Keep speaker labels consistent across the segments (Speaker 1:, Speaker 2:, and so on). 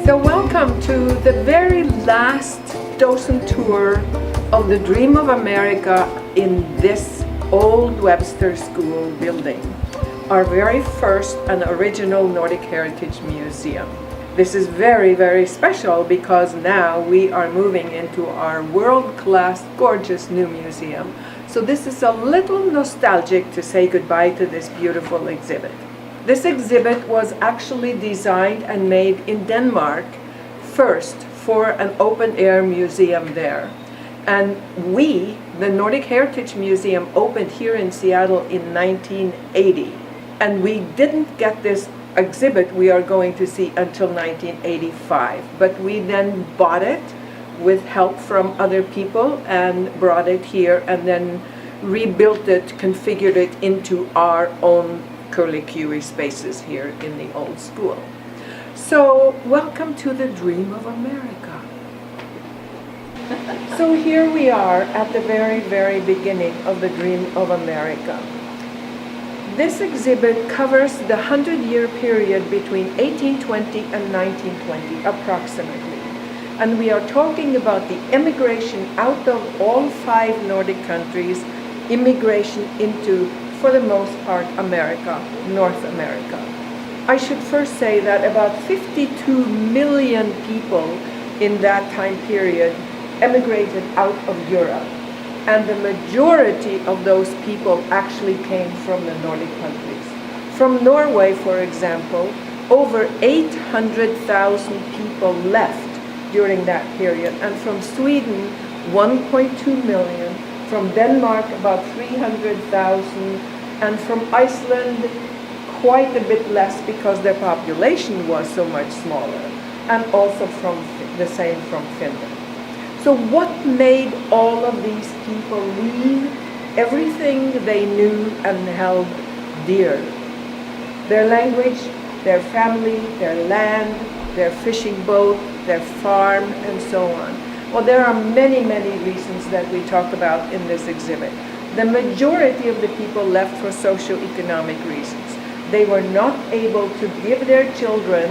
Speaker 1: So welcome to the very last docent tour of the Dream of America in this old Webster School building, our very first and original Nordic Heritage Museum. This is very, very special because now we are moving into our world-class, gorgeous new museum. So this is a little nostalgic to say goodbye to this beautiful exhibit. This exhibit was actually designed and made in Denmark first for an open-air museum there. And we, the Nordic Heritage Museum, opened here in Seattle in 1980. And we didn't get this exhibit we are going to see until 1985. But we then bought it with help from other people and brought it here and then rebuilt it, configured it into our own curlicue spaces here in the old school. So, welcome to the Dream of America. So here we are at the very, very beginning of the Dream of America. This exhibit covers the 100-year period between 1820 and 1920, approximately. And we are talking about the emigration out of all 5 Nordic countries, immigration into, for the most part, America, North America. I should first say that about 52 million people in that time period emigrated out of Europe. And the majority of those people actually came from the Nordic countries. From Norway, for example, over 800,000 people left during that period. And from Sweden, 1.2 million. From Denmark, about 300,000. And from Iceland, quite a bit less because their population was so much smaller. And also from the same from Finland. So what made all of these people leave everything they knew and held dear? Their language, their family, their land, their fishing boat, their farm, and so on. Well, there are many, many reasons that we talk about in this exhibit. The majority of the people left for socio-economic reasons. They were not able to give their children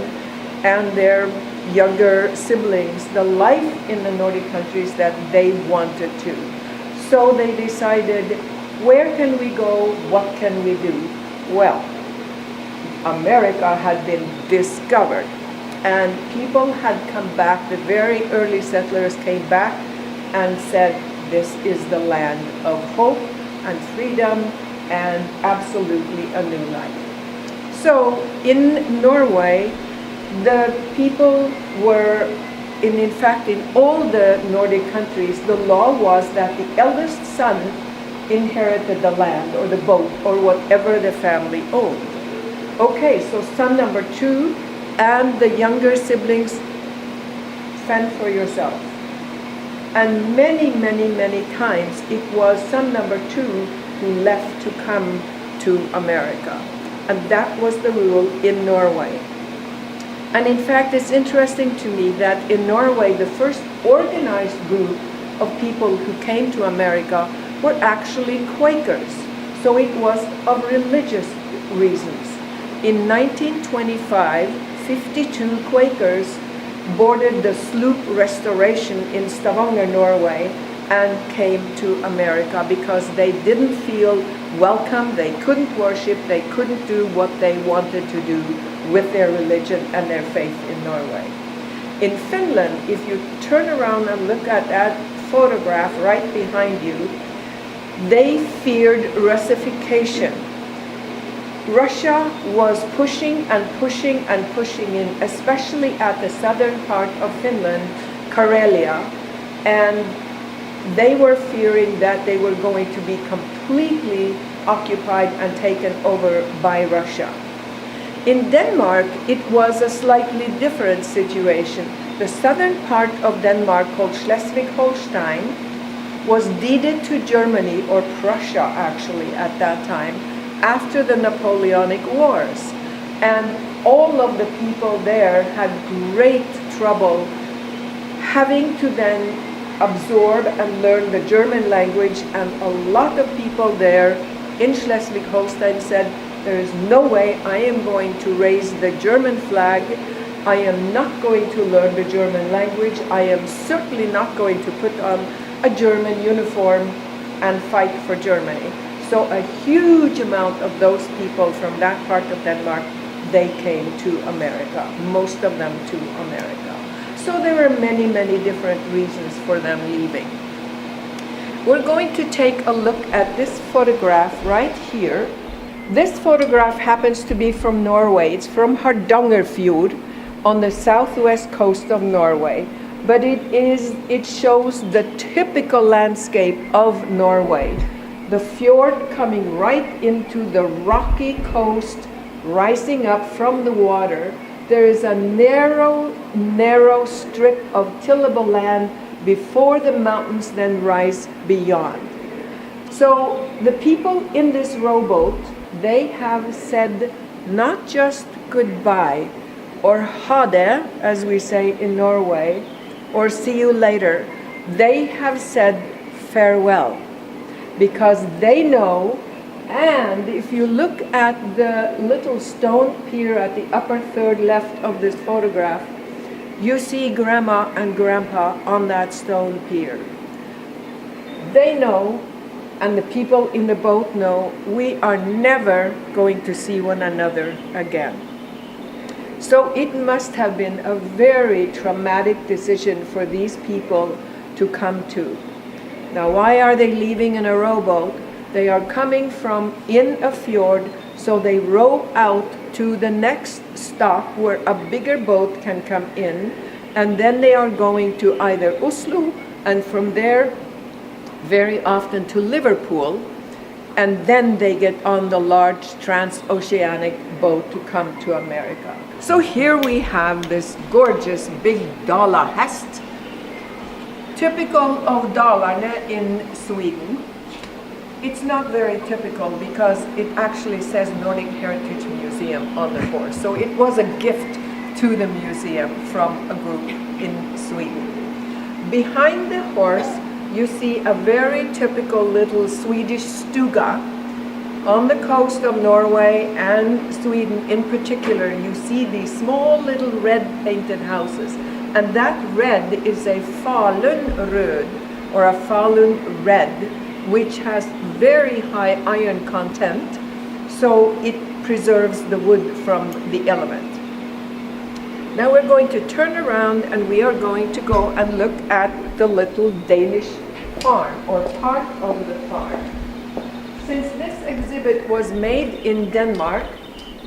Speaker 1: and their younger siblings the life in the Nordic countries that they wanted to. So they decided, where can we go? What can we do? Well, America had been discovered and people had come back. The very early settlers came back and said, this is the land of hope and freedom and absolutely a new life. So in Norway, the people were, in fact, in all the Nordic countries, the law was that the eldest son inherited the land or the boat or whatever the family owned. Okay, so son number 2 and the younger siblings, fend for yourself. And many, many, many times it was son number 2 who left to come to America. And that was the rule in Norway. And in fact, it's interesting to me that in Norway, the first organized group of people who came to America were actually Quakers. So it was of religious reasons. In 1925, 52 Quakers boarded the sloop Restoration in Stavanger, Norway, and came to America because they didn't feel welcome, they couldn't worship, they couldn't do what they wanted to do with their religion and their faith in Norway. In Finland, if you turn around and look at that photograph right behind you, they feared Russification. Russia was pushing and pushing and pushing in, especially at the southern part of Finland, Karelia, and they were fearing that they were going to be completely occupied and taken over by Russia. In Denmark, it was a slightly different situation. The southern part of Denmark, called Schleswig-Holstein, was deeded to Germany, or Prussia actually at that time, after the Napoleonic Wars. And all of the people there had great trouble having to then absorb and learn the German language, and a lot of people there in Schleswig-Holstein said, there is no way I am going to raise the German flag I am not going to learn the German language. I am certainly not going to put on a German uniform and fight for Germany. So a huge amount of those people from that part of Denmark, they came to America, most of them to America. So there were many, many different reasons for them leaving. We're going to take a look at this photograph right here. This photograph happens to be from Norway. It's from Hardangerfjord on the southwest coast of Norway. But it shows the typical landscape of Norway. The fjord coming right into the rocky coast, rising up from the water. There is a narrow, narrow strip of tillable land before the mountains then rise beyond. So the people in this rowboat, they have said not just goodbye or ha det, as we say in Norway, or see you later. They have said farewell because they know. And if you look at the little stone pier at the upper third left of this photograph, you see Grandma and Grandpa on that stone pier. They know, and the people in the boat know, we are never going to see one another again. So it must have been a very traumatic decision for these people to come to. Now, why are they leaving in a rowboat? They are coming from in a fjord, so they row out to the next stop where a bigger boat can come in, and then they are going to either Oslo, and from there, very often to Liverpool, and then they get on the large transoceanic boat to come to America. So here we have this gorgeous big Dalahäst, typical of Dalarna in Sweden. It's not very typical because it actually says Nordic Heritage Museum on the horse. So it was a gift to the museum from a group in Sweden. Behind the horse, you see a very typical little Swedish Stuka. On the coast of Norway and Sweden in particular, you see these small little red painted houses. And that red is a falunröd or a falun red, which has very high iron content, so it preserves the wood from the element. Now we're going to turn around and we are going to go and look at the little Danish farm, or part of the farm. Since this exhibit was made in Denmark,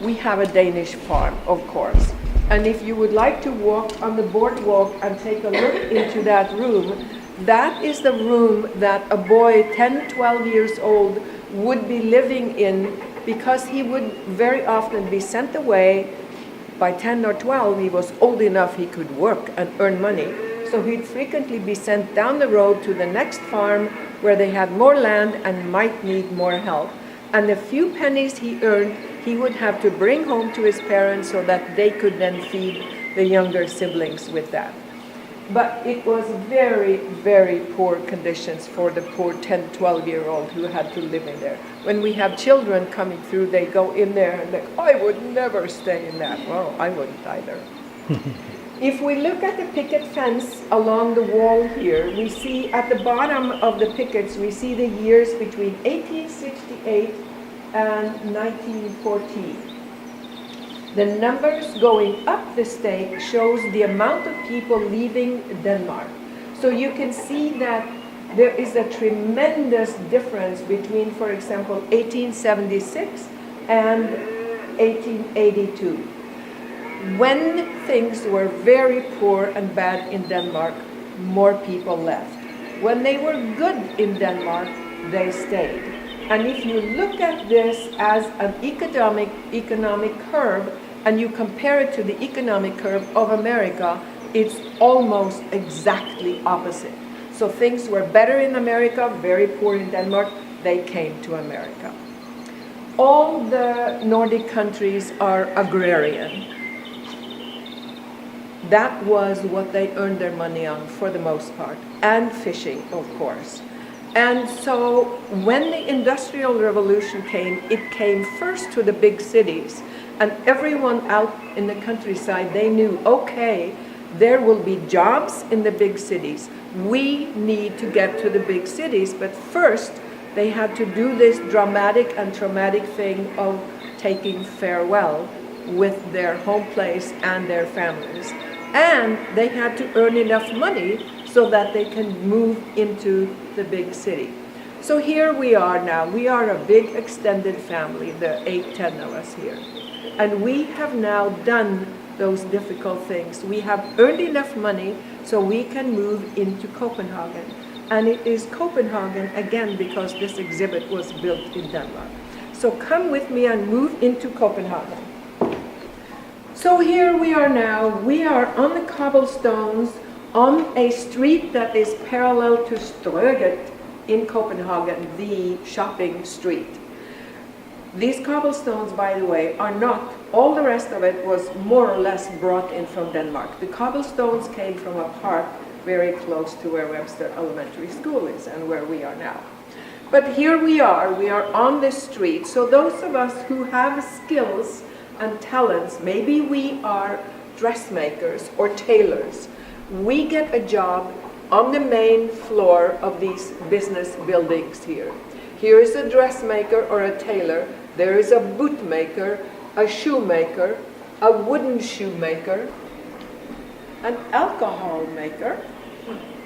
Speaker 1: we have a Danish farm, of course. And if you would like to walk on the boardwalk and take a look into that room, that is the room that a boy 10, 12 years old would be living in, because he would very often be sent away. By 10 or 12, he was old enough he could work and earn money. So he'd frequently be sent down the road to the next farm where they had more land and might need more help. And the few pennies he earned, he would have to bring home to his parents so that they could then feed the younger siblings with that. But it was very, very poor conditions for the poor 10, 12-year-old who had to live in there. When we have children coming through, they go in there and like, I would never stay in that. Well, I wouldn't either. If we look at the picket fence along the wall here, we see at the bottom of the pickets, we see the years between 1868 and 1914. The numbers going up the stake shows the amount of people leaving Denmark. So you can see that there is a tremendous difference between, for example, 1876 and 1882. When things were very poor and bad in Denmark, more people left. When they were good in Denmark, they stayed. And if you look at this as an economic curve, and you compare it to the economic curve of America, it's almost exactly opposite. So things were better in America, very poor in Denmark, they came to America. All the Nordic countries are agrarian. That was what they earned their money on for the most part, and fishing, of course. And so when the Industrial Revolution came, it came first to the big cities. And everyone out in the countryside, they knew, okay, there will be jobs in the big cities. We need to get to the big cities, but first they had to do this dramatic and traumatic thing of taking farewell with their home place and their families. And they had to earn enough money so that they can move into the big city. So here we are now. We are a big extended family, the 8-10 of us here. And we have now done those difficult things. We have earned enough money so we can move into Copenhagen. And it is Copenhagen, again, because this exhibit was built in Denmark. So come with me and move into Copenhagen. So here we are now. We are on the Cobblestones on a street that is parallel to Steerage in Copenhagen, the shopping street. These cobblestones, by the way, are not, all the rest of it was more or less brought in from Denmark. The cobblestones came from a park very close to where Webster Elementary School is and where we are now. But here we are on this street. So those of us who have skills and talents, maybe we are dressmakers or tailors, we get a job on the main floor of these business buildings here. Here is a dressmaker or a tailor. There is a bootmaker, a shoemaker, a wooden shoemaker, an alcohol maker,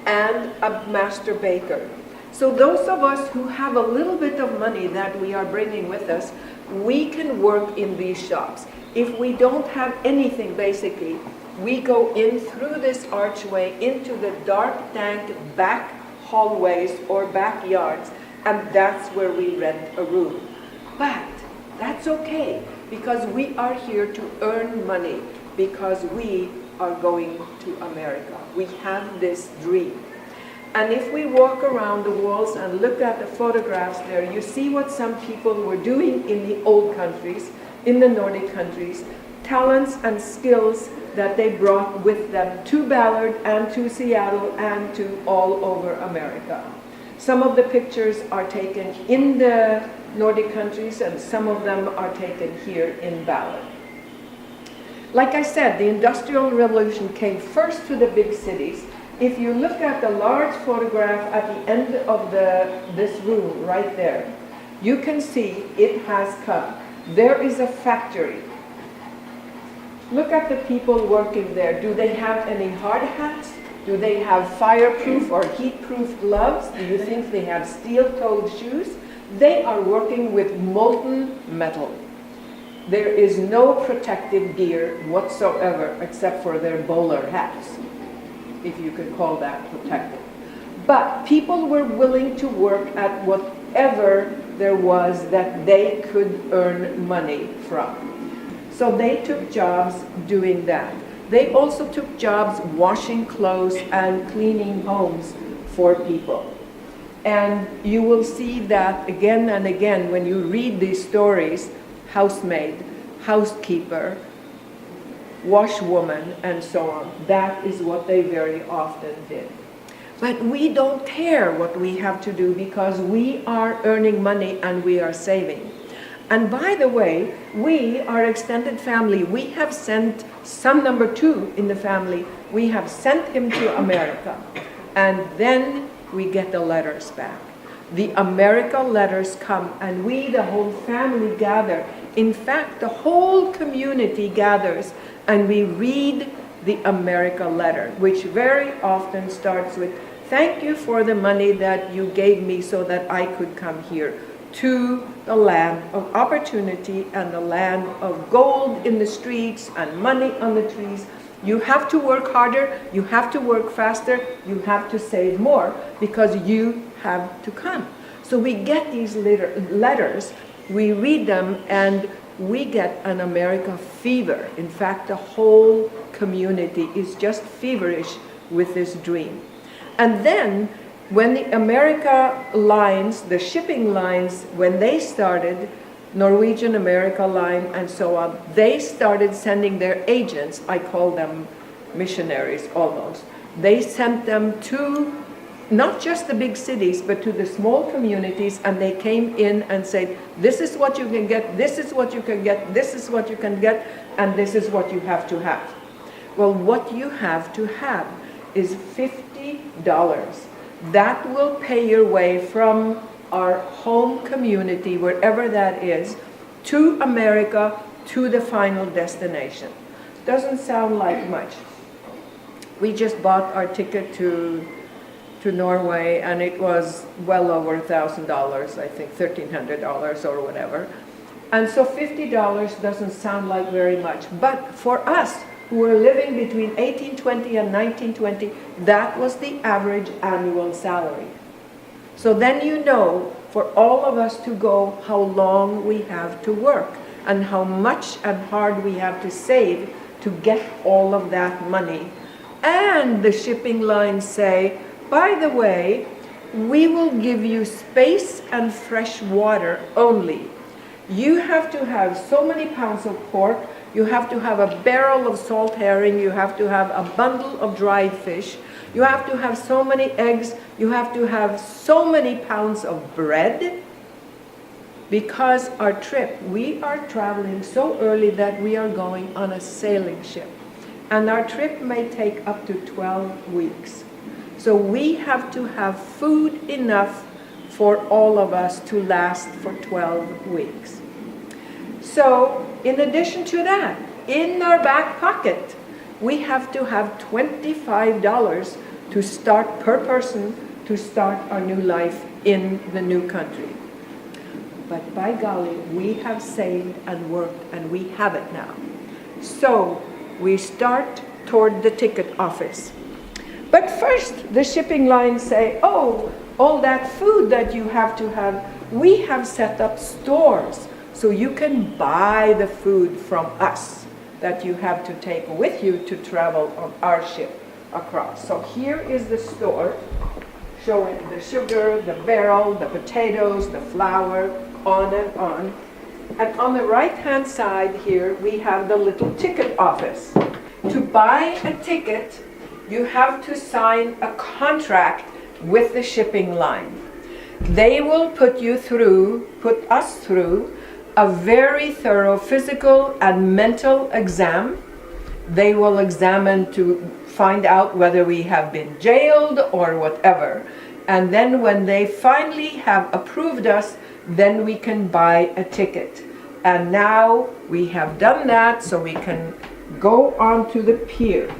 Speaker 1: and a master baker. So those of us who have a little bit of money that we are bringing with us, we can work in these shops. If we don't have anything, basically, we go in through this archway into the dark, dank back hallways or backyards, and that's where we rent a room. But that's okay, because we are here to earn money, because we are going to America. We have this dream. And if we walk around the walls and look at the photographs there, you see what some people were doing in the old countries, in the Nordic countries, talents and skills that they brought with them to Ballard and to Seattle and to all over America. Some of the pictures are taken in the Nordic countries and some of them are taken here in Ballard. Like I said, the Industrial Revolution came first to the big cities. If you look at the large photograph at the end of this room right there, you can see it has come. There is a factory. Look at the people working there. Do they have any hard hats? Do they have fireproof or heat-proof gloves? Do you think they have steel-toed shoes? They are working with molten metal. There is no protective gear whatsoever except for their bowler hats, if you could call that protective. But people were willing to work at whatever there was that they could earn money from. So they took jobs doing that. They also took jobs washing clothes and cleaning homes for people. And you will see that again and again when you read these stories: housemaid, housekeeper, washwoman, and so on. That is what they very often did. But we don't care what we have to do because we are earning money and we are saving. And by the way, we, our extended family, we have sent son number 2 in the family, we have sent him to America. And then we get the letters back. The America letters come and we, the whole family, gather. In fact, the whole community gathers and we read the America letter, which very often starts with, "Thank you for the money that you gave me so that I could come here to the land of opportunity and the land of gold in the streets and money on the trees. You have to work harder, you have to work faster, you have to save more because you have to come." So we get these letters, we read them, and we get an America fever. In fact, the whole community is just feverish with this dream. And then when the America lines, the shipping lines, when they started, Norwegian America Line and so on, they started sending their agents, I call them missionaries almost. They sent them to not just the big cities, but to the small communities, and they came in and said, this is what you can get, this is what you can get, this is what you can get, and this is what you have to have. Well, what you have to have is $50. That will pay your way from our home community, wherever that is, to America, to the final destination. Doesn't sound like much. We just bought our ticket to Norway, and it was well over $1,000, I think $1,300 or whatever. And so $50 doesn't sound like very much. But for us, who were living between 1820 and 1920, that was the average annual salary. So then you know, for all of us to go, how long we have to work, and how much and hard we have to save to get all of that money. And the shipping lines say, by the way, we will give you space and fresh water only. You have to have so many pounds of pork, you have to have a barrel of salt herring, you have to have a bundle of dried fish, you have to have so many eggs, you have to have so many pounds of bread. Because our trip, we are traveling so early that we are going on a sailing ship. And our trip may take up to 12 weeks. So we have to have food enough for all of us to last for 12 weeks. So in addition to that, in our back pocket, we have to have $25 to start per person to start our new life in the new country. But by golly, we have saved and worked, and we have it now. So we start toward the ticket office. But first, the shipping lines say, oh, all that food that you have to have, we have set up stores, so you can buy the food from us that you have to take with you to travel on our ship across. So here is the store, showing the sugar, the barrel, the potatoes, the flour, on and on. And on the right-hand side here, we have the little ticket office. To buy a ticket, you have to sign a contract with the shipping line. They will put us through a very thorough physical and mental exam. They will examine to find out whether we have been jailed or whatever. And then when they finally have approved us, then we can buy a ticket. And now we have done that, so we can go on to the pier.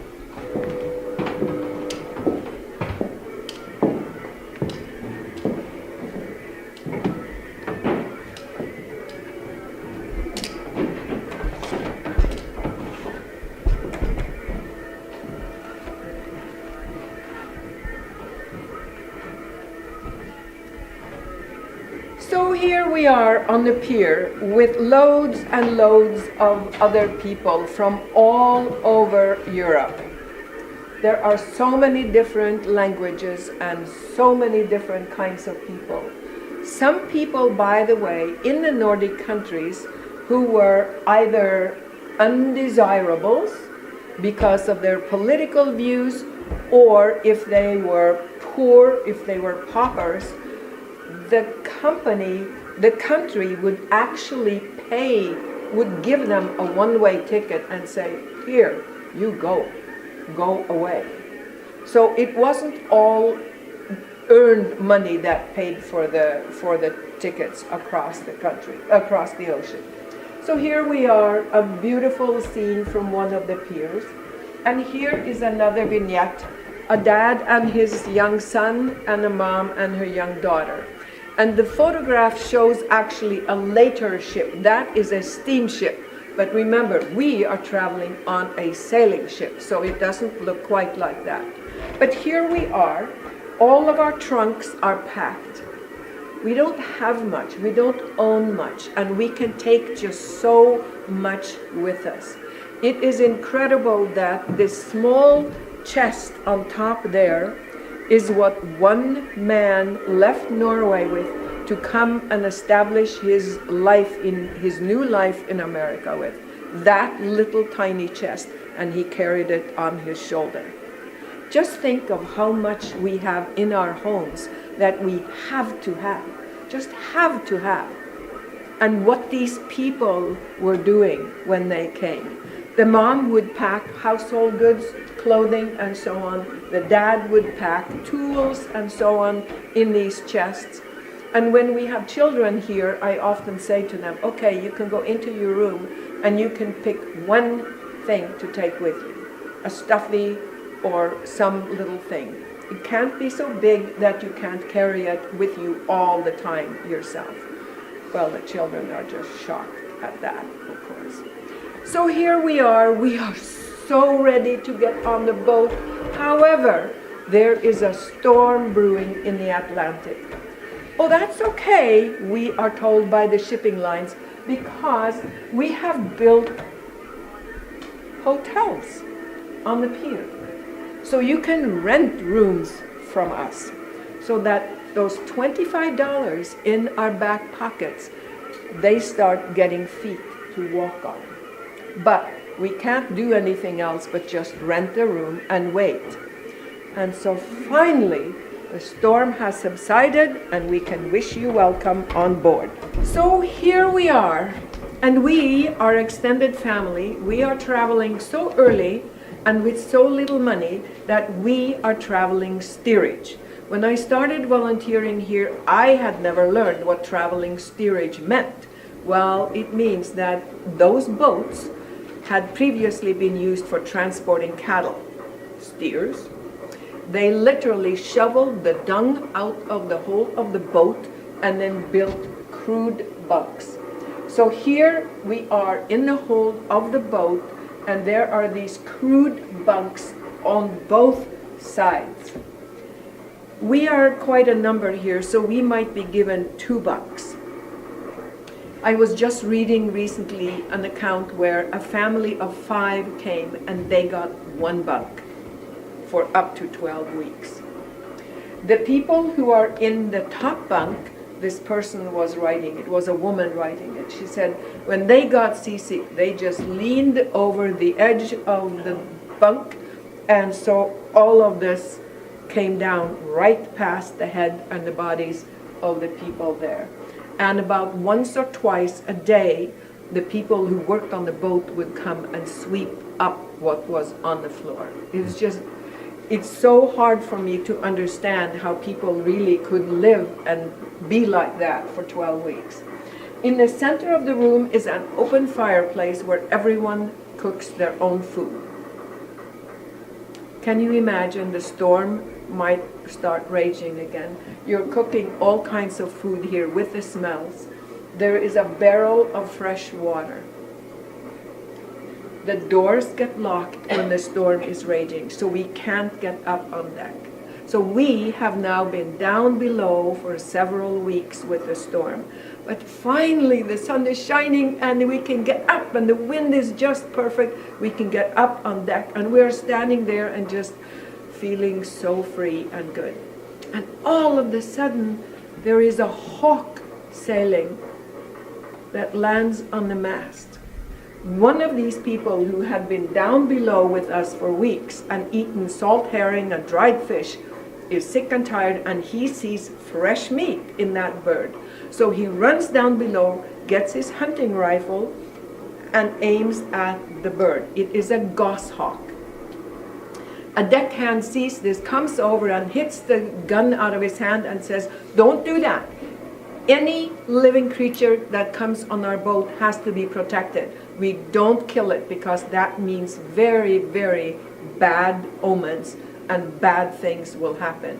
Speaker 1: So here we are on the pier with loads and loads of other people from all over Europe. There are so many different languages and so many different kinds of people. Some people, by the way, in the Nordic countries who were either undesirables because of their political views, or if they were poor, if they were paupers, the country would actually would give them a one-way ticket and say, here, you go away. So it wasn't all earned money that paid for the tickets across the country, across the ocean. So here we are, a beautiful scene from one of the piers. And here is another vignette, a dad and his young son, and a mom and her young daughter. And the photograph shows actually a later ship. That is a steamship. But remember, we are traveling on a sailing ship, so it doesn't look quite like that. But here we are. All of our trunks are packed. We don't have much. We don't own much. And we can take just so much with us. It is incredible that this small chest on top there is what one man left Norway with to come and establish his new life in America with. That little tiny chest, and he carried it on his shoulder. Just think of how much we have in our homes that we have to have, just have to have. And what these people were doing when they came. The mom would pack household goods, clothing, and so on. The dad would pack tools and so on in these chests. And when we have children here, I often say to them, okay, you can go into your room and you can pick one thing to take with you, a stuffy or some little thing. It can't be so big that you can't carry it with you all the time yourself. Well, the children are just shocked at that, of course. So here we are so ready to get on the boat. However, there is a storm brewing in the Atlantic. Oh, that's okay, we are told by the shipping lines, because we have built hotels on the pier. So you can rent rooms from us, so that those $25 in our back pockets, they start getting feet to walk on. But we can't do anything else but just rent a room and wait. And so finally, the storm has subsided and we can wish you welcome on board. So here we are, and we, our extended family, we are traveling so early and with so little money that we are traveling steerage. When I started volunteering here, I had never learned what traveling steerage meant. Well, it means that those boats had previously been used for transporting cattle, steers. They literally shoveled the dung out of the hull of the boat and then built crude bunks. So here we are in the hold of the boat, and there are these crude bunks on both sides. We are quite a number here, so we might be given 2 bunks. I was just reading recently an account where a family of 5 came and they got 1 bunk for up to 12 weeks. The people who are in the top bunk, this person was writing, it was a woman writing it. She said when they got seasick, they just leaned over the edge of the bunk, and so all of this came down right past the head and the bodies of the people there. And about once or twice a day, the people who worked on the boat would come and sweep up what was on the floor. It's so hard for me to understand how people really could live and be like that for 12 weeks. In the center of the room is an open fireplace where everyone cooks their own food. Can you imagine the storm might start raging again? You're cooking all kinds of food here with the smells. There is a barrel of fresh water. The doors get locked when the storm is raging, so we can't get up on deck. So we have now been down below for several weeks with the storm. But finally the sun is shining and we can get up, and the wind is just perfect. We can get up on deck, and we're standing there and just feeling so free and good. And all of a sudden there is a hawk sailing that lands on the mast. One of these people who had been down below with us for weeks and eaten salt herring and dried fish is sick and tired, and he sees fresh meat in that bird. So he runs down below, gets his hunting rifle, and aims at the bird. It is a goshawk. A deckhand sees this, comes over and hits the gun out of his hand and says, "Don't do that. Any living creature that comes on our boat has to be protected. We don't kill it because that means very, very bad omens and bad things will happen."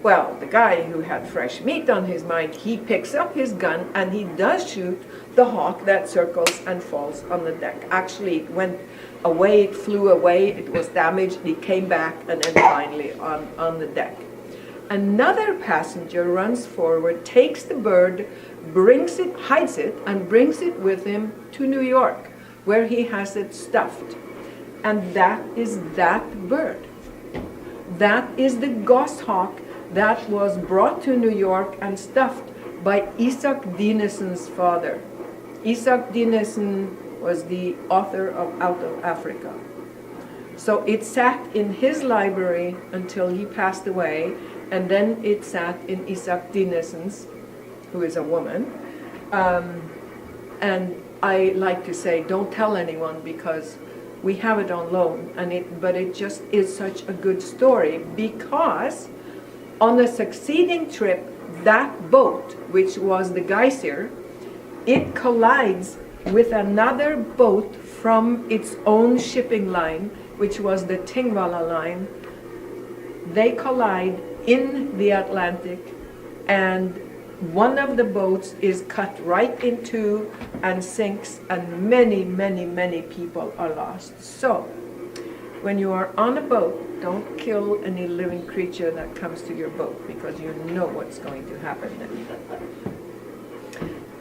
Speaker 1: Well, the guy who had fresh meat on his mind, he picks up his gun and he does shoot the hawk that circles and falls on the deck. Actually, it went away, it flew away, it was damaged, it came back, and then finally on the deck. Another passenger runs forward, takes the bird, brings it, hides it, and brings it with him to New York, where he has it stuffed. And that is that bird. That is the goshawk that was brought to New York and stuffed by Isak Dineson's father. Isak Dinesen was the author of Out of Africa. So it sat in his library until he passed away, and then it sat in Isak Dinnessen's, who is a woman. And I like to say, don't tell anyone, because we have it on loan, but it just is such a good story, because on the succeeding trip, that boat, which was the Geysir, it collides with another boat from its own shipping line, which was the Tingvalla line. They collide in the Atlantic, and one of the boats is cut right in two and sinks, and many, many, many people are lost. So, when you are on a boat, don't kill any living creature that comes to your boat, because you know what's going to happen then.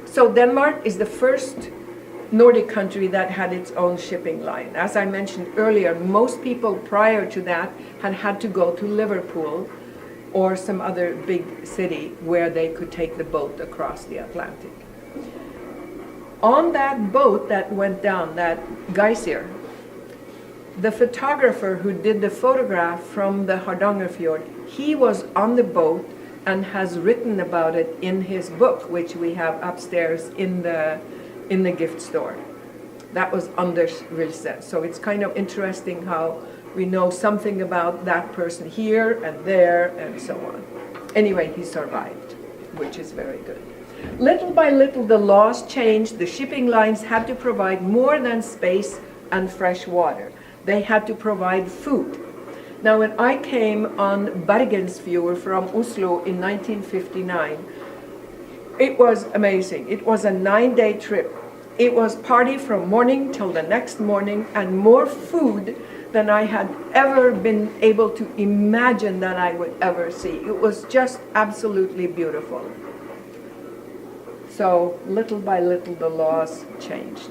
Speaker 1: So Denmark is the first Nordic country that had its own shipping line. As I mentioned earlier, most people prior to that had to go to Liverpool or some other big city where they could take the boat across the Atlantic. On that boat that went down, that Geysir, the photographer who did the photograph from the Hardangerfjord, he was on the boat and has written about it in his book, which we have upstairs in the gift store. That was Anders Rilse. So it's kind of interesting how we know something about that person here and there and so on. Anyway, he survived, which is very good. Little by little, the laws changed. The shipping lines had to provide more than space and fresh water. They had to provide food. Now, when I came on Bergensfjord from Oslo in 1959, it was amazing. It was a 9-day trip. It was party from morning till the next morning, and more food than I had ever been able to imagine that I would ever see. It was just absolutely beautiful. So little by little the laws changed.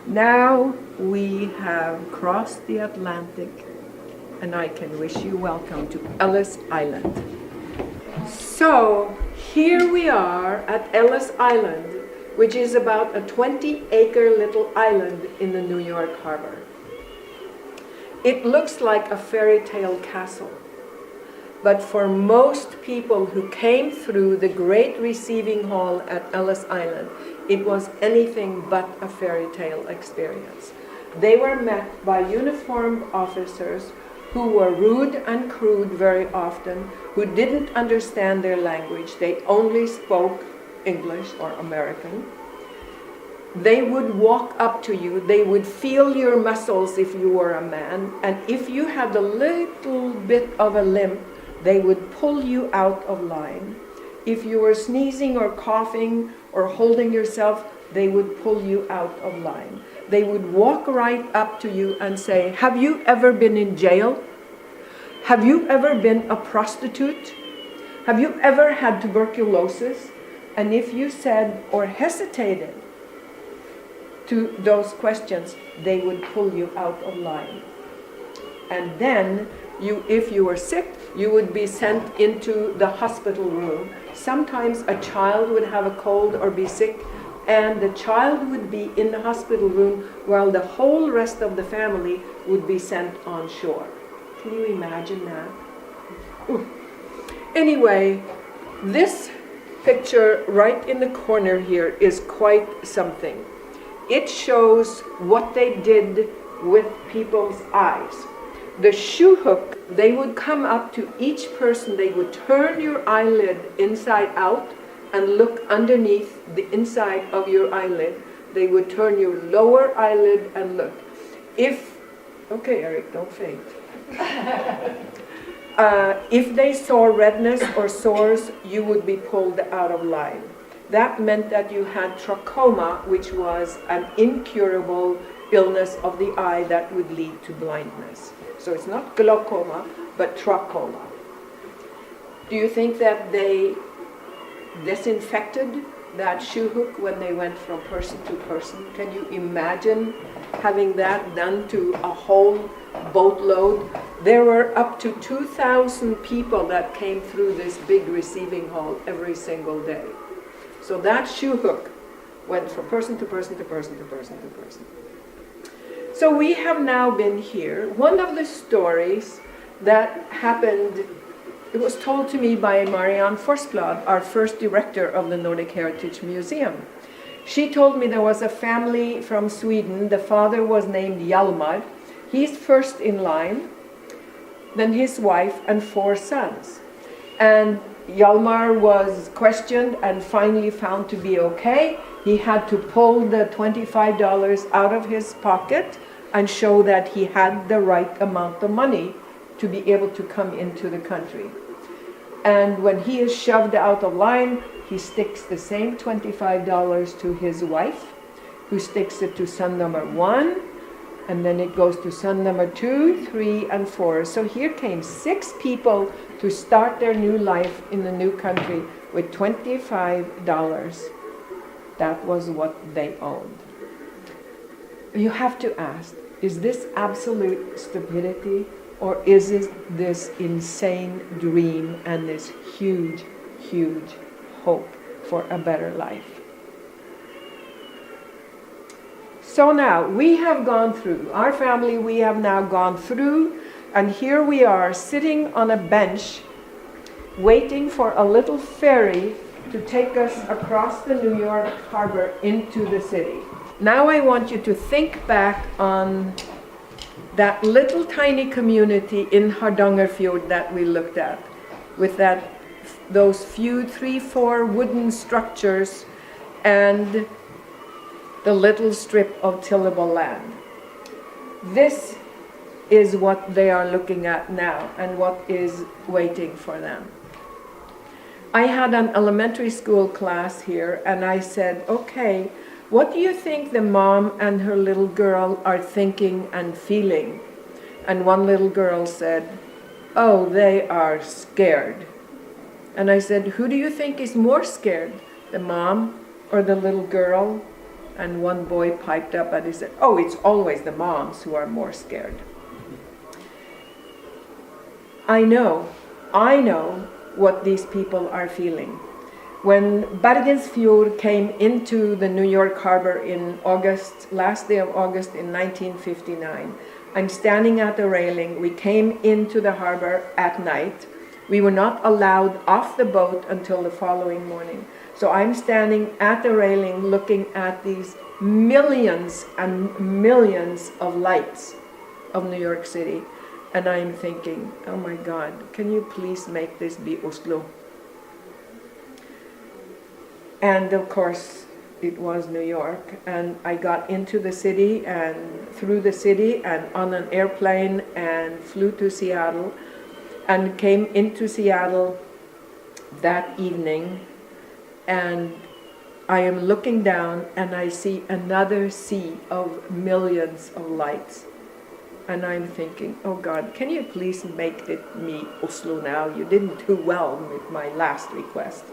Speaker 1: Now we have crossed the Atlantic, and I can wish you welcome to Ellis Island. So here we are at Ellis Island, which is about a 20-acre little island in the New York harbor. It looks like a fairy tale castle, but for most people who came through the great receiving hall at Ellis Island, it was anything but a fairy tale experience. They were met by uniformed officers who were rude and crude very often, who didn't understand their language. They only spoke English or American. They would walk up to you, they would feel your muscles if you were a man, and if you had a little bit of a limp, they would pull you out of line. If you were sneezing or coughing or holding yourself, they would pull you out of line. They would walk right up to you and say, "Have you ever been in jail? Have you ever been a prostitute? Have you ever had tuberculosis?" And if you said or hesitated to those questions, they would pull you out of line. And then, if you were sick, you would be sent into the hospital room. Sometimes a child would have a cold or be sick, and the child would be in the hospital room while the whole rest of the family would be sent on shore. Can you imagine that? Ooh. Anyway, this picture right in the corner here is quite something. It shows what they did with people's eyes. The shoe hook, they would come up to each person, they would turn your eyelid inside out and look underneath the inside of your eyelid. They would turn your lower eyelid and look. Okay, Eric, don't faint. If they saw redness or sores, you would be pulled out of line. That meant that you had trachoma, which was an incurable illness of the eye that would lead to blindness. So it's not glaucoma, but trachoma. Do you think that they disinfected that shoe hook when they went from person to person? Can you imagine having that done to a whole boatload? There were up to 2,000 people that came through this big receiving hall every single day. So that shoe hook went from person to person to person to person to person. So we have now been here. One of the stories that happened, it was told to me by Marianne Forsblad, our first director of the Nordic Heritage Museum. She told me there was a family from Sweden. The father was named Hjalmar. He's first in line, then his wife and 4 sons. And Hjalmar was questioned and finally found to be okay. He had to pull the $25 out of his pocket and show that he had the right amount of money to be able to come into the country. And when he is shoved out of line, he sticks the same $25 to his wife, who sticks it to son number 1, and then it goes to son number 2, 3, and 4. So here came 6 people to start their new life in the new country with $25. That was what they owned. You have to ask, is this absolute stupidity, or is it this insane dream and this huge, huge hope for a better life? So now we have gone through, our family, we have now gone through, and here we are sitting on a bench waiting for a little ferry to take us across the New York harbor into the city. Now I want you to think back on that little tiny community in Hardangerfjord that we looked at, with those few 3-4 wooden structures and the little strip of tillable land. This is what they are looking at now and what is waiting for them. I had an elementary school class here, and I said, okay, what do you think the mom and her little girl are thinking and feeling? And one little girl said, oh, they are scared. And I said, who do you think is more scared, the mom or the little girl? And one boy piped up and he said, oh, it's always the moms who are more scared. I know what these people are feeling. When Bergensfjord came into the New York harbor in August, last day of August in 1959, I'm standing at the railing. We came into the harbor at night. We were not allowed off the boat until the following morning. So I'm standing at the railing looking at these millions and millions of lights of New York City. And I'm thinking, oh my God, can you please make this be Oslo? And of course, it was New York. And I got into the city and through the city and on an airplane and flew to Seattle and came into Seattle that evening. And I am looking down and I see another sea of millions of lights. And I'm thinking, oh God, can you please make it me Oslo now? You didn't do well with my last request.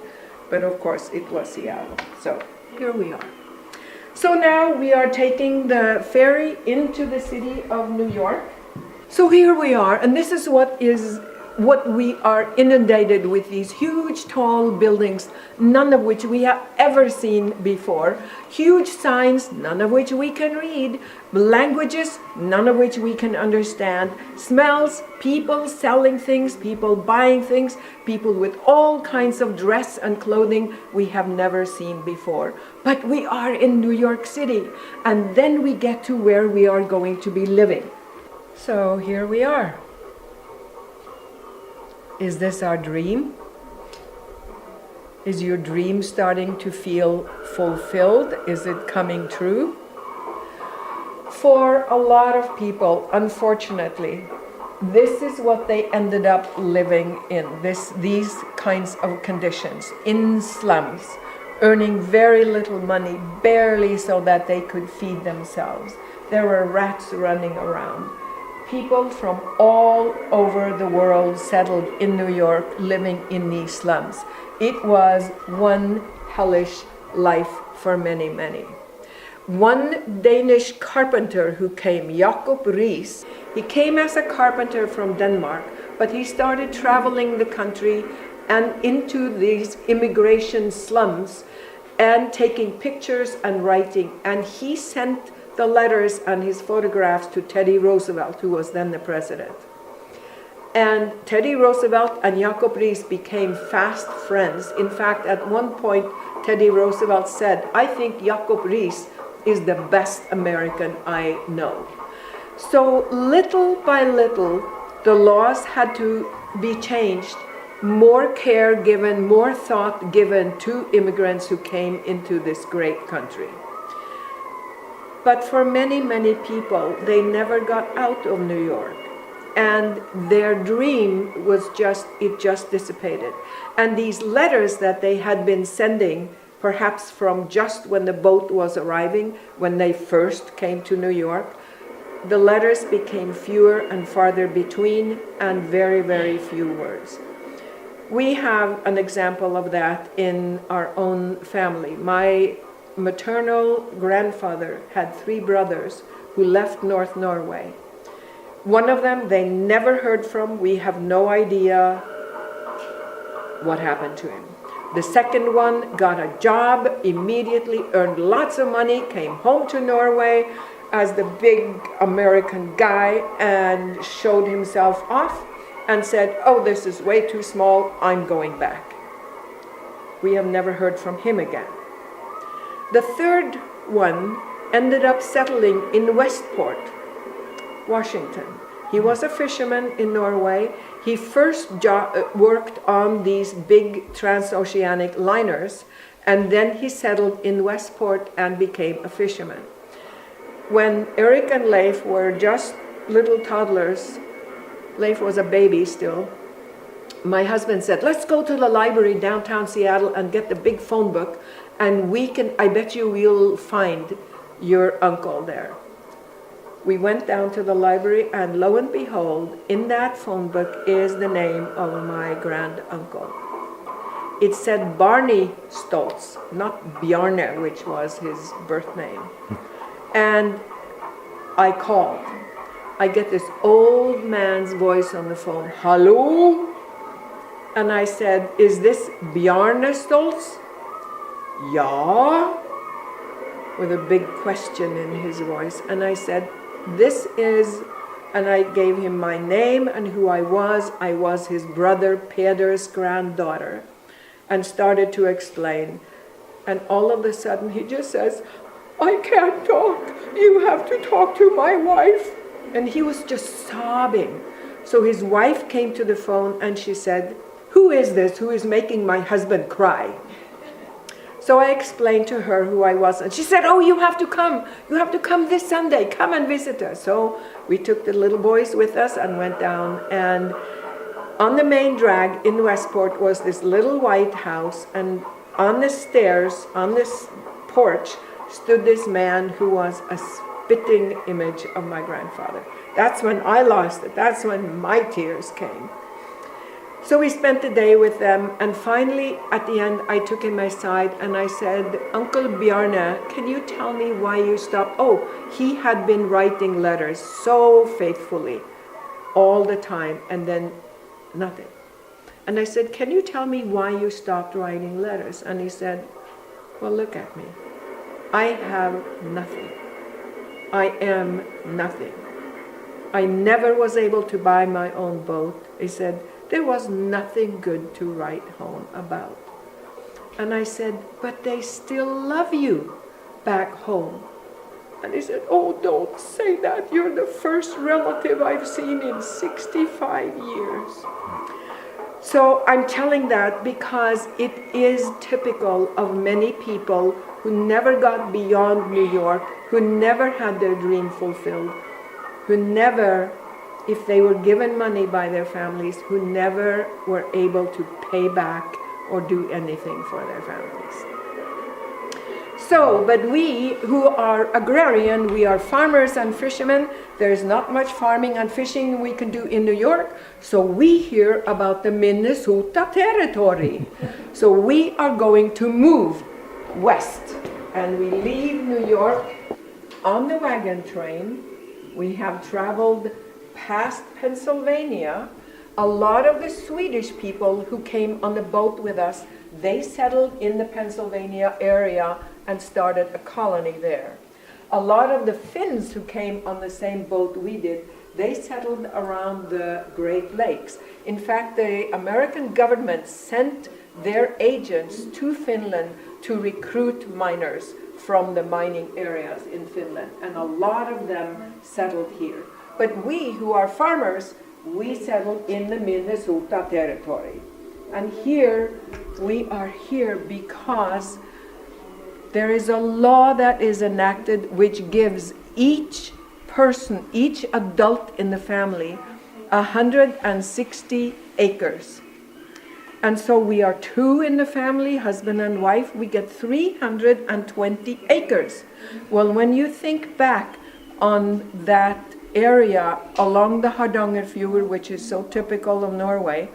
Speaker 1: But of course it was Seattle. So here we are. So now we are taking the ferry into the city of New York. So here we are, and this is what we are inundated with, these huge tall buildings, none of which we have ever seen before, huge signs, none of which we can read, languages, none of which we can understand, smells, people selling things, people buying things, people with all kinds of dress and clothing we have never seen before. But we are in New York City, and then we get to where we are going to be living. So here we are. Is this our dream? Is your dream starting to feel fulfilled? Is it coming true? For a lot of people, unfortunately, this is what they ended up living in, these kinds of conditions, in slums, earning very little money, barely so that they could feed themselves. There were rats running around. People from all over the world settled in New York, living in these slums. It was one hellish life for many, many. One Danish carpenter who came, Jacob Riis, he came as a carpenter from Denmark, but he started traveling the country and into these immigration slums and taking pictures and writing. And he sent the letters and his photographs to Teddy Roosevelt, who was then the president. And Teddy Roosevelt and Jacob Riis became fast friends. In fact, at one point, Teddy Roosevelt said, "I think Jacob Riis is the best American I know." So little by little, the laws had to be changed, more care given, more thought given to immigrants who came into this great country. But for many, many people, they never got out of New York. And their dream was just dissipated. And these letters that they had been sending, perhaps from just when the boat was arriving, when they first came to New York, the letters became fewer and farther between, and very, very few words. We have an example of that in our own family. My maternal grandfather had 3 brothers who left North Norway. One of them they never heard from. We have no idea what happened to him. The second one got a job, immediately earned lots of money, came home to Norway as the big American guy and showed himself off and said, "Oh, this is way too small, I'm going back." We have never heard from him again. The third one ended up settling in Westport, Washington. He was a fisherman in Norway. He first worked on these big transoceanic liners, and then he settled in Westport and became a fisherman. When Eric and Leif were just little toddlers, Leif was a baby still, my husband said, "Let's go to the library downtown Seattle and get the big phone book, and I bet you we'll find your uncle there." We went down to the library, and lo and behold, in that phone book is the name of my grand uncle. It said Barney Stoltz, not Bjarne, which was his birth name. And I called. I get this old man's voice on the phone, "Hello?" And I said, "Is this Bjarne Stoltz?" "Yeah," with a big question in his voice. And I said, "This is," and I gave him my name and who I was. I was his brother Peder's granddaughter, and started to explain. And all of a sudden he just says, "I can't talk. You have to talk to my wife." And he was just sobbing. So his wife came to the phone and she said, "Who is this who is making my husband cry?" So I explained to her who I was, and she said, "Oh, you have to come. You have to come this Sunday. Come and visit us." So we took the little boys with us and went down, and on the main drag in Westport was this little white house, and on the stairs, on this porch, stood this man who was a spitting image of my grandfather. That's when I lost it. That's when my tears came. So we spent the day with them, and finally, at the end, I took him aside and I said, "Uncle Bjarne, can you tell me why you stopped?" Oh, he had been writing letters so faithfully all the time, and then nothing. And I said, "Can you tell me why you stopped writing letters?" And he said, "Well, look at me. I have nothing. I am nothing. I never was able to buy my own boat." He said, "There was nothing good to write home about." And I said, "But they still love you back home." And he said, "Oh, don't say that. You're the first relative I've seen in 65 years. So I'm telling that because it is typical of many people who never got beyond New York, who never had their dream fulfilled, who never, if they were given money by their families, who never were able to pay back or do anything for their families. So, but we who are agrarian, we are farmers and fishermen, there's not much farming and fishing we can do in New York, so we hear about the Minnesota territory. So we are going to move west, and we leave New York on the wagon train. We have traveled past Pennsylvania. A lot of the Swedish people who came on the boat with us, they settled in the Pennsylvania area and started a colony there. a lot of the Finns who came on the same boat we did, they settled around the Great Lakes. In fact, the American government sent their agents to Finland to recruit miners from the mining areas in Finland, and a lot of them settled here. But we, who are farmers, we settled in the Minnesota territory. And here, we are here because there is a law that is enacted which gives each person, each adult in the family, 160 acres. And so we are 2 in the family, husband and wife, we get 320 acres. Well, when you think back on that area along the Hardangerfjord, which is so typical of Norway,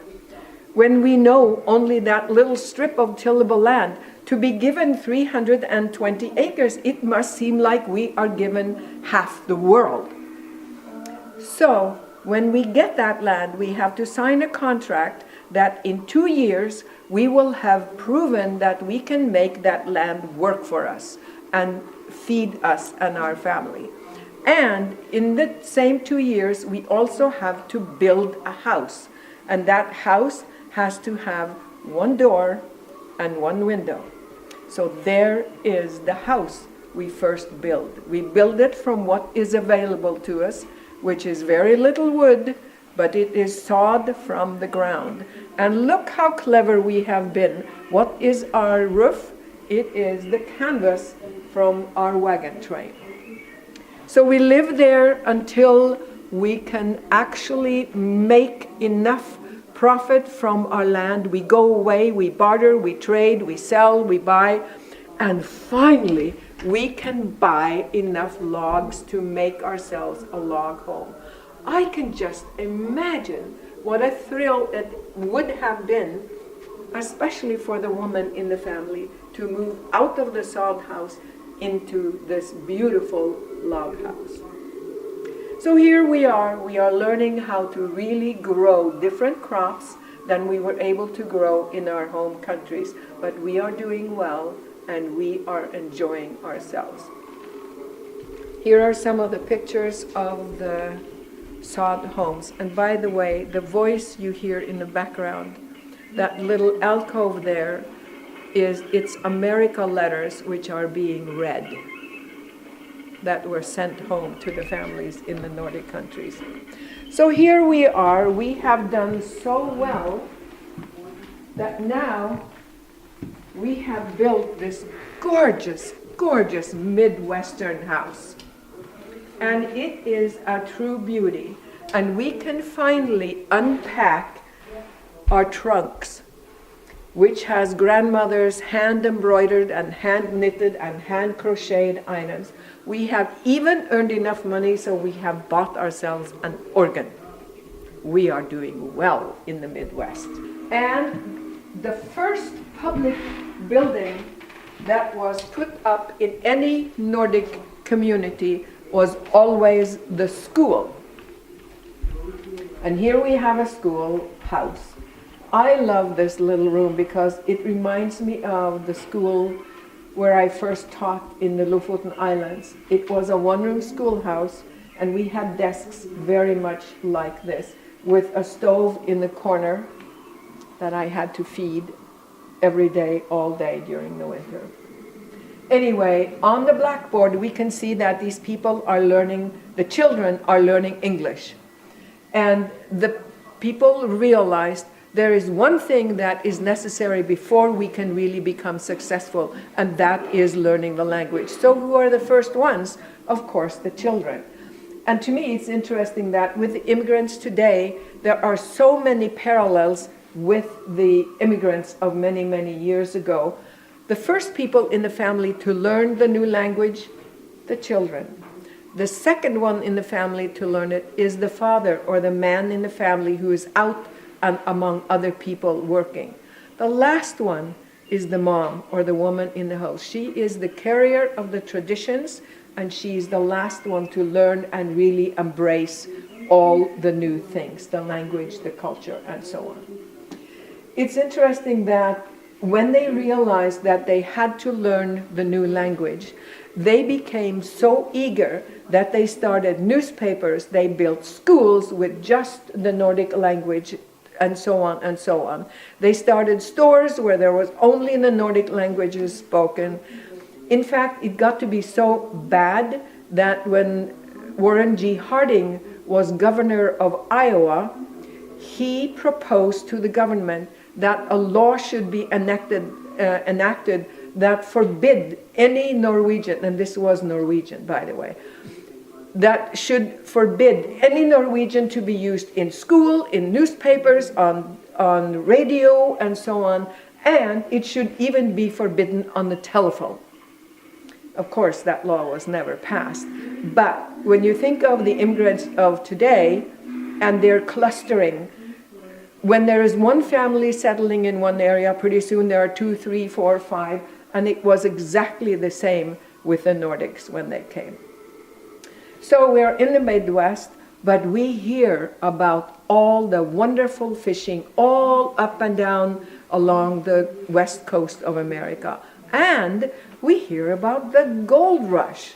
Speaker 1: when we know only that little strip of tillable land, to be given 320 acres, it must seem like we are given half the world. So, when we get that land, we have to sign a contract that in 2 years, we will have proven that we can make that land work for us and feed us and our family. And in the same 2 years, we also have to build a house. And that house has to have 1 door and 1 window. So there is the house we first build. We build it from what is available to us, which is very little wood, but it is sawed from the ground. And look how clever we have been. What is our roof? It is the canvas from our wagon train. So we live there until we can actually make enough profit from our land. We go away, we barter, we trade, we sell, we buy, and finally we can buy enough logs to make ourselves a log home. I can just imagine what a thrill it would have been, especially for the woman in the family, to move out of the sod house into this beautiful log house. So here we are learning how to really grow different crops than we were able to grow in our home countries, but we are doing well and we are enjoying ourselves. Here are some of the pictures of the sod homes. And by the way, the voice you hear in the background, that little alcove there, it's America letters which are being read, that were sent home to the families in the Nordic countries. So here we are. We have done so well that now we have built this gorgeous, gorgeous Midwestern house. And it is a true beauty. And we can finally unpack our trunks, which has grandmother's hand embroidered and hand knitted and hand crocheted items. We have even earned enough money so we have bought ourselves an organ. We are doing well in the Midwest. And the first public building that was put up in any Nordic community was always the school. And here we have a school house. I love this little room because it reminds me of the school where I first taught in the Lofoten Islands. It was a one-room schoolhouse, and we had desks very much like this, with a stove in the corner that I had to feed every day, all day during the winter. Anyway, on the blackboard we can see that these people are learning, the children are learning English. And the people realized there is one thing that is necessary before we can really become successful, and that is learning the language. So who are the first ones? Of course, the children. And to me, it's interesting that with the immigrants today, there are so many parallels with the immigrants of many, many years ago. The first people in the family to learn the new language, the children. The second one in the family to learn it is the father or the man in the family who is out and among other people working. The last one is the mom or the woman in the house. She is the carrier of the traditions, and she's the last one to learn and really embrace all the new things, the language, the culture, and so on. It's interesting that when they realized that they had to learn the new language, They became so eager that they started newspapers, they built schools with just the Nordic language, and so on and so on. They started stores where there was only the Nordic languages spoken. In fact, it got to be so bad that when Warren G. Harding was governor of Iowa, he proposed to the government that a law should be enacted that forbid any Norwegian, and this was Norwegian, by the way, that should forbid any Norwegian to be used in school, in newspapers, on radio, and so on, and it should even be forbidden on the telephone. Of course, that law was never passed. But when you think of the immigrants of today and their clustering, when there is one family settling in one area, pretty soon there are 2, 3, 4, 5, and it was exactly the same with the Nordics when they came. So we're in the Midwest, but we hear about all the wonderful fishing all up and down along the west coast of America. And we hear about the gold rush.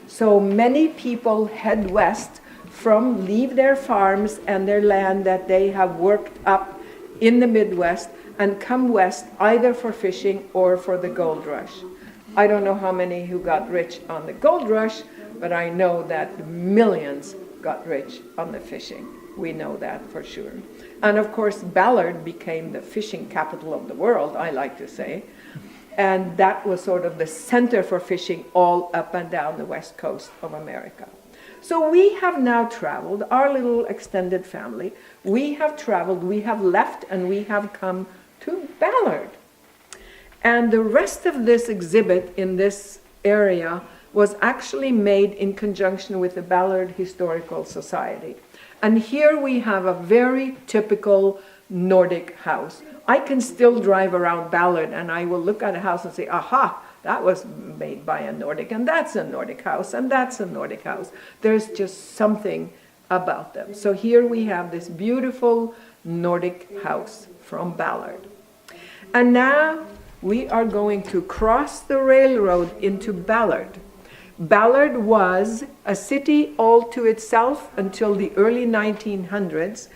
Speaker 1: So many people head west leave their farms and their land that they have worked up in the Midwest and come west either for fishing or for the gold rush. I don't know how many who got rich on the gold rush, but I know that millions got rich on the fishing. We know that for sure. And of course, Ballard became the fishing capital of the world, I like to say. And that was sort of the center for fishing all up and down the west coast of America. So we have now traveled, our little extended family, we have traveled, we have left, and we have come to Ballard. And the rest of this exhibit in this area was actually made in conjunction with the Ballard Historical Society. And here we have a very typical Nordic house. I can still drive around Ballard and I will look at a house and say, aha, that was made by a Nordic, and that's a Nordic house, and that's a Nordic house. There's just something about them. So here we have this beautiful Nordic house from Ballard. And now we are going to cross the railroad into Ballard. Ballard was a city all to itself until the early 1900s,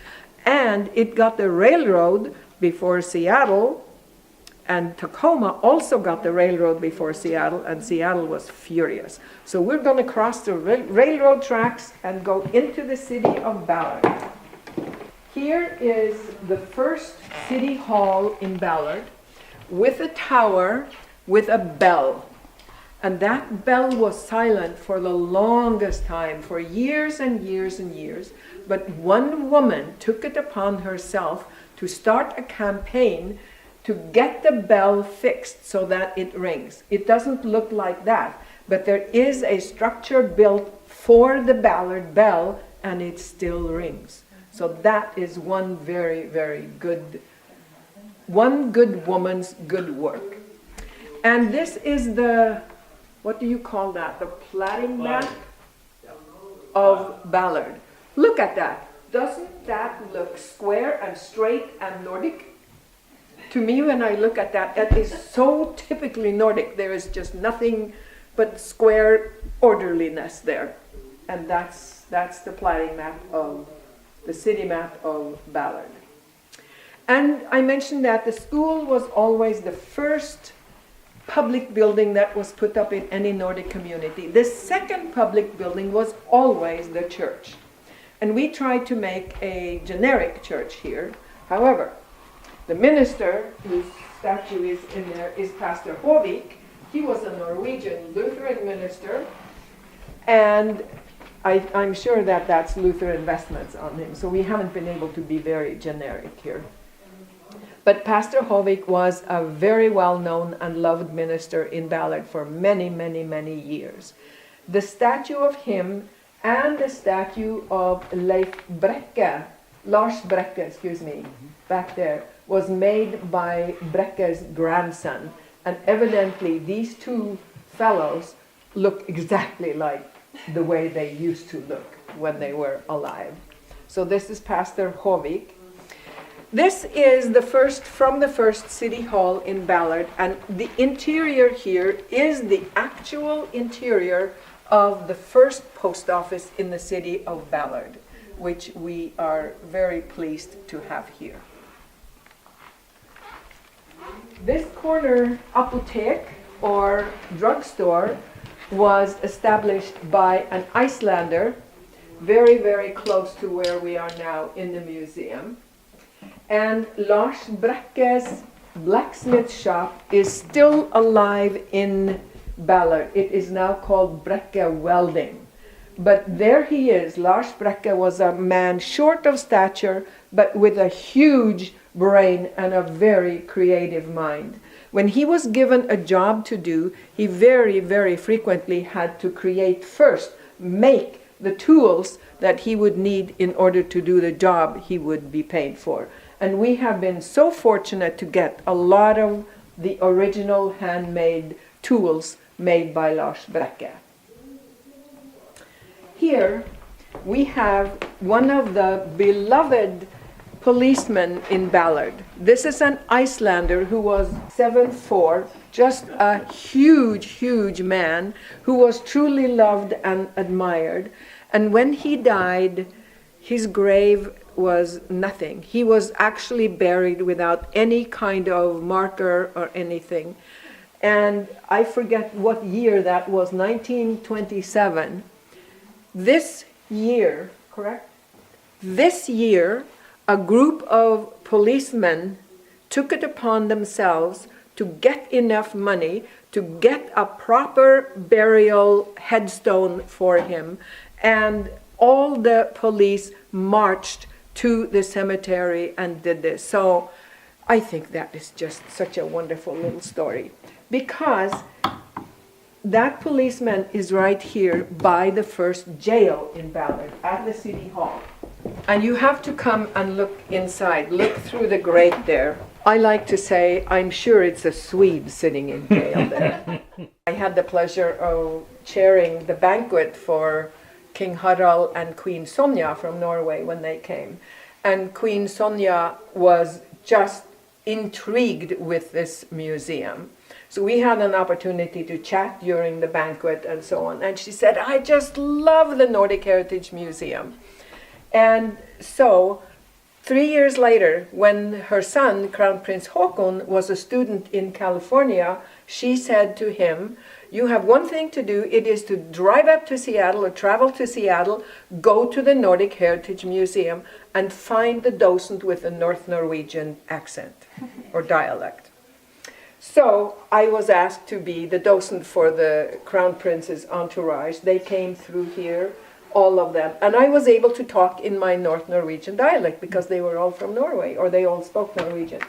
Speaker 1: and it got the railroad before Seattle, and Tacoma also got the railroad before Seattle, and Seattle was furious. So we're going to cross the railroad tracks and go into the city of Ballard. Here is the first city hall in Ballard with a tower with a bell. And that bell was silent for the longest time, for years and years and years. But one woman took it upon herself to start a campaign to get the bell fixed so that it rings. It doesn't look like that, but there is a structure built for the Ballard bell, and it still rings. So that is one very, very good, one good woman's good work. And this is the, what do you call that? The plaiting map of Ballard. Look at that. Doesn't that look square and straight and Nordic? To me, when I look at that, that is so typically Nordic. There is just nothing but square orderliness there. And that's the plaiting map of, the city map of Ballard. And I mentioned that the school was always the first public building that was put up in any Nordic community. The second public building was always the church. And we tried to make a generic church here. However, the minister, whose statue is in there, is Pastor Hovik. He was a Norwegian Lutheran minister, and I'm sure that that's Luther investments on him, so we haven't been able to be very generic here. But Pastor Hovik was a very well-known and loved minister in Ballard for many, many, many years. The statue of him and the statue of Lars Brekke, back there, was made by Brekke's grandson. And evidently these two fellows look exactly like the way they used to look when they were alive. So this is Pastor Hovik. This is the first city hall in Ballard, and the interior here is the actual interior of the first post office in the city of Ballard, which we are very pleased to have here. This corner apotek, or drugstore, was established by an Icelander, very, very close to where we are now in the museum. And Lars Brekke's Blacksmith Shop is still alive in Ballard. It is now called Brekke Welding. But there he is. Lars Brekke was a man short of stature, but with a huge brain and a very creative mind. When he was given a job to do, he very, very frequently had to make the tools that he would need in order to do the job he would be paid for. And we have been so fortunate to get a lot of the original handmade tools made by Lars Brekke. Here we have one of the beloved policemen in Ballard. This is an Icelander who was 7'4", just a huge, huge man who was truly loved and admired. And when he died, his grave was nothing. He was actually buried without any kind of marker or anything. And I forget what year that was, 1927. This year, correct? This year, a group of policemen took it upon themselves to get enough money to get a proper burial headstone for him. And all the police marched to the cemetery and did this. So I think that is just such a wonderful little story, because that policeman is right here by the first jail in Ballard at the city hall. And you have to come and look inside, look through the grate there. I like to say, I'm sure it's a Swede sitting in jail there. I had the pleasure of chairing the banquet for King Harald and Queen Sonja from Norway when they came. And Queen Sonja was just intrigued with this museum. So we had an opportunity to chat during the banquet and so on. And she said, I just love the Nordic Heritage Museum. And so 3 years later, when her son, Crown Prince Haakon, was a student in California, she said to him, you have one thing to do, it is to drive up to Seattle or travel to Seattle, go to the Nordic Heritage Museum and find the docent with a North Norwegian accent or dialect. So I was asked to be the docent for the Crown Prince's entourage. They came through here, all of them. And I was able to talk in my North Norwegian dialect because they were all from Norway, or they all spoke Norwegian.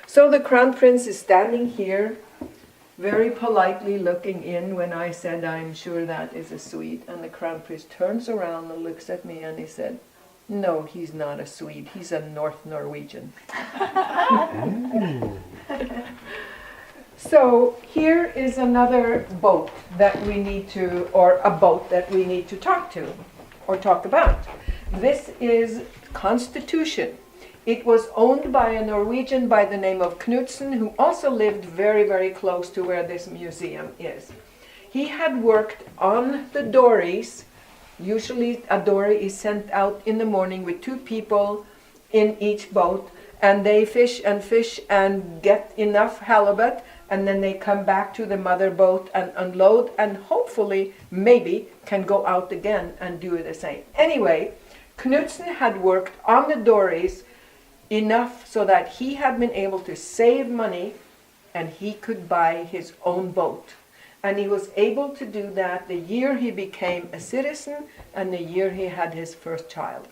Speaker 1: So the Crown Prince is standing here, very politely looking in when I said, I'm sure that is a Swede. And the Crown Prince turns around and looks at me and he said, no, he's not a Swede, he's a North Norwegian. So here is another boat that we need to, or a boat that we need to talk to, or talk about. This is Constitution. It was owned by a Norwegian by the name of Knudsen, who also lived very, very close to where this museum is. He had worked on the dories. Usually a dory is sent out in the morning with 2 people in each boat, and they fish and get enough halibut, and then they come back to the mother boat and unload, and hopefully, maybe, can go out again and do the same. Anyway, Knudsen had worked on the dories enough so that he had been able to save money and he could buy his own boat. And he was able to do that the year he became a citizen and the year he had his first child.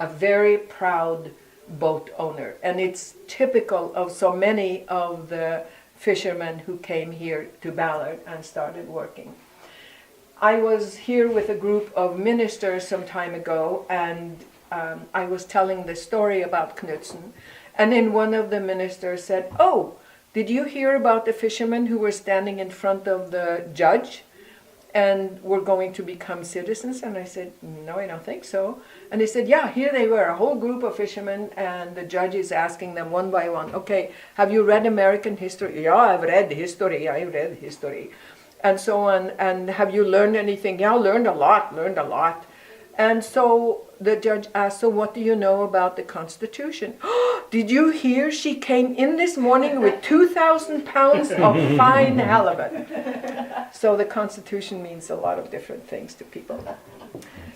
Speaker 1: A very proud boat owner. And it's typical of so many of the fishermen who came here to Ballard and started working. I was here with a group of ministers some time ago, and I was telling the story about Knudsen, and then one of the ministers said, oh, did you hear about the fishermen who were standing in front of the judge? and were going to become citizens. And I said, no, I don't think so. And they said, yeah, here they were, a whole group of fishermen, and the judge is asking them one by one, okay, have you read American history? Yeah, I've read history. And so on. And have you learned anything? Yeah, learned a lot. And so the judge asked, so what do you know about the Constitution? Did you hear she came in this morning with 2,000 pounds of fine halibut? So the Constitution means a lot of different things to people.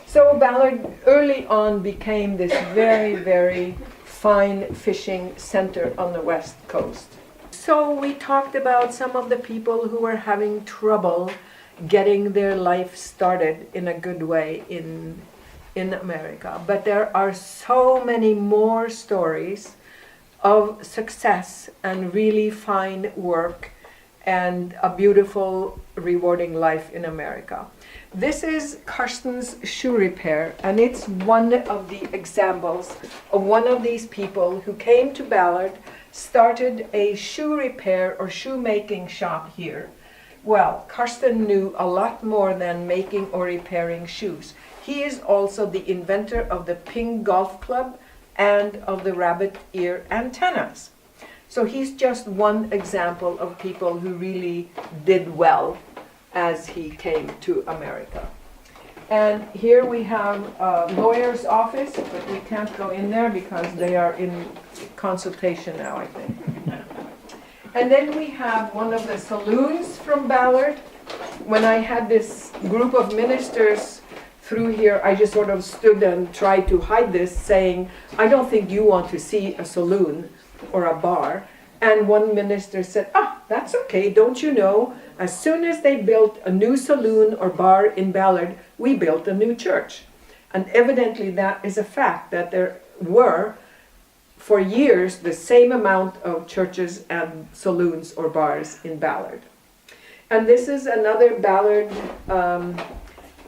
Speaker 1: So Ballard early on became this very, very fine fishing center on the west coast. So we talked about some of the people who were having trouble getting their life started in a good way in America. But there are so many more stories of success and really fine work and a beautiful, rewarding life in America. This is Karsten's shoe repair, and it's one of the examples of one of these people who came to Ballard, started a shoe repair or shoemaking shop here. Well, Karsten knew a lot more than making or repairing shoes. He is also the inventor of the ping golf club and of the rabbit ear antennas. So he's just one example of people who really did well as he came to America. And here we have a lawyer's office, but we can't go in there because they are in consultation now, I think. And then we have one of the saloons from Ballard. When I had this group of ministers through here, I just sort of stood and tried to hide this, saying, I don't think you want to see a saloon or a bar. And one minister said, that's okay, don't you know, as soon as they built a new saloon or bar in Ballard, we built a new church. And evidently that is a fact, that there were, for years, the same amount of churches and saloons or bars in Ballard. And this is another Ballard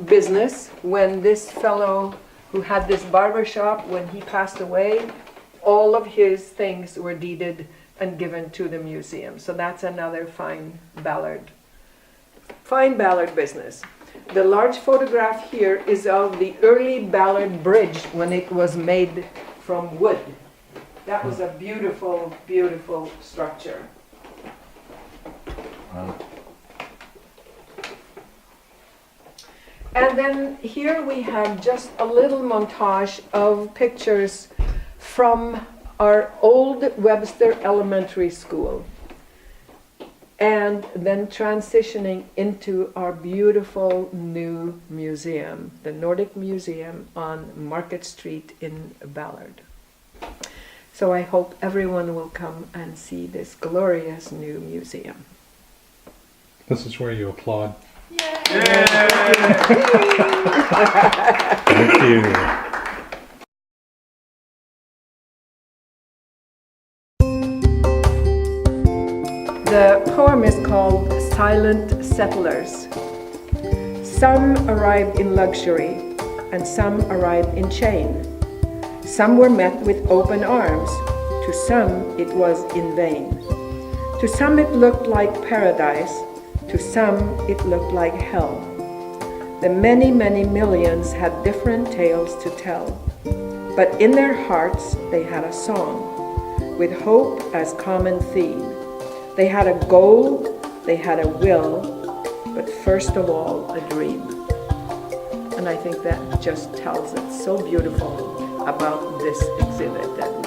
Speaker 1: business. When this fellow who had this barber shop, when he passed away, all of his things were deeded and given to the museum. So that's another fine Ballard business. The large photograph here is of the early Ballard Bridge when it was made from wood. That was a beautiful, beautiful structure.
Speaker 2: Wow.
Speaker 1: And then here we have just a little montage of pictures from our old Webster Elementary School, and then transitioning into our beautiful new museum, the Nordic Museum on Market Street in Ballard. So I hope everyone will come and see this glorious new museum.
Speaker 3: This is where you applaud.
Speaker 1: Yay!
Speaker 3: Thank you.
Speaker 1: The poem is called Silent Settlers. Some arrived in luxury, and some arrived in chain. Some were met with open arms, to some it was in vain. To some it looked like paradise, to some it looked like hell. The many, many millions had different tales to tell, but in their hearts they had a song, with hope as common theme. They had a goal, they had a will, but first of all, a dream. And I think that just tells it so beautiful about this exhibit that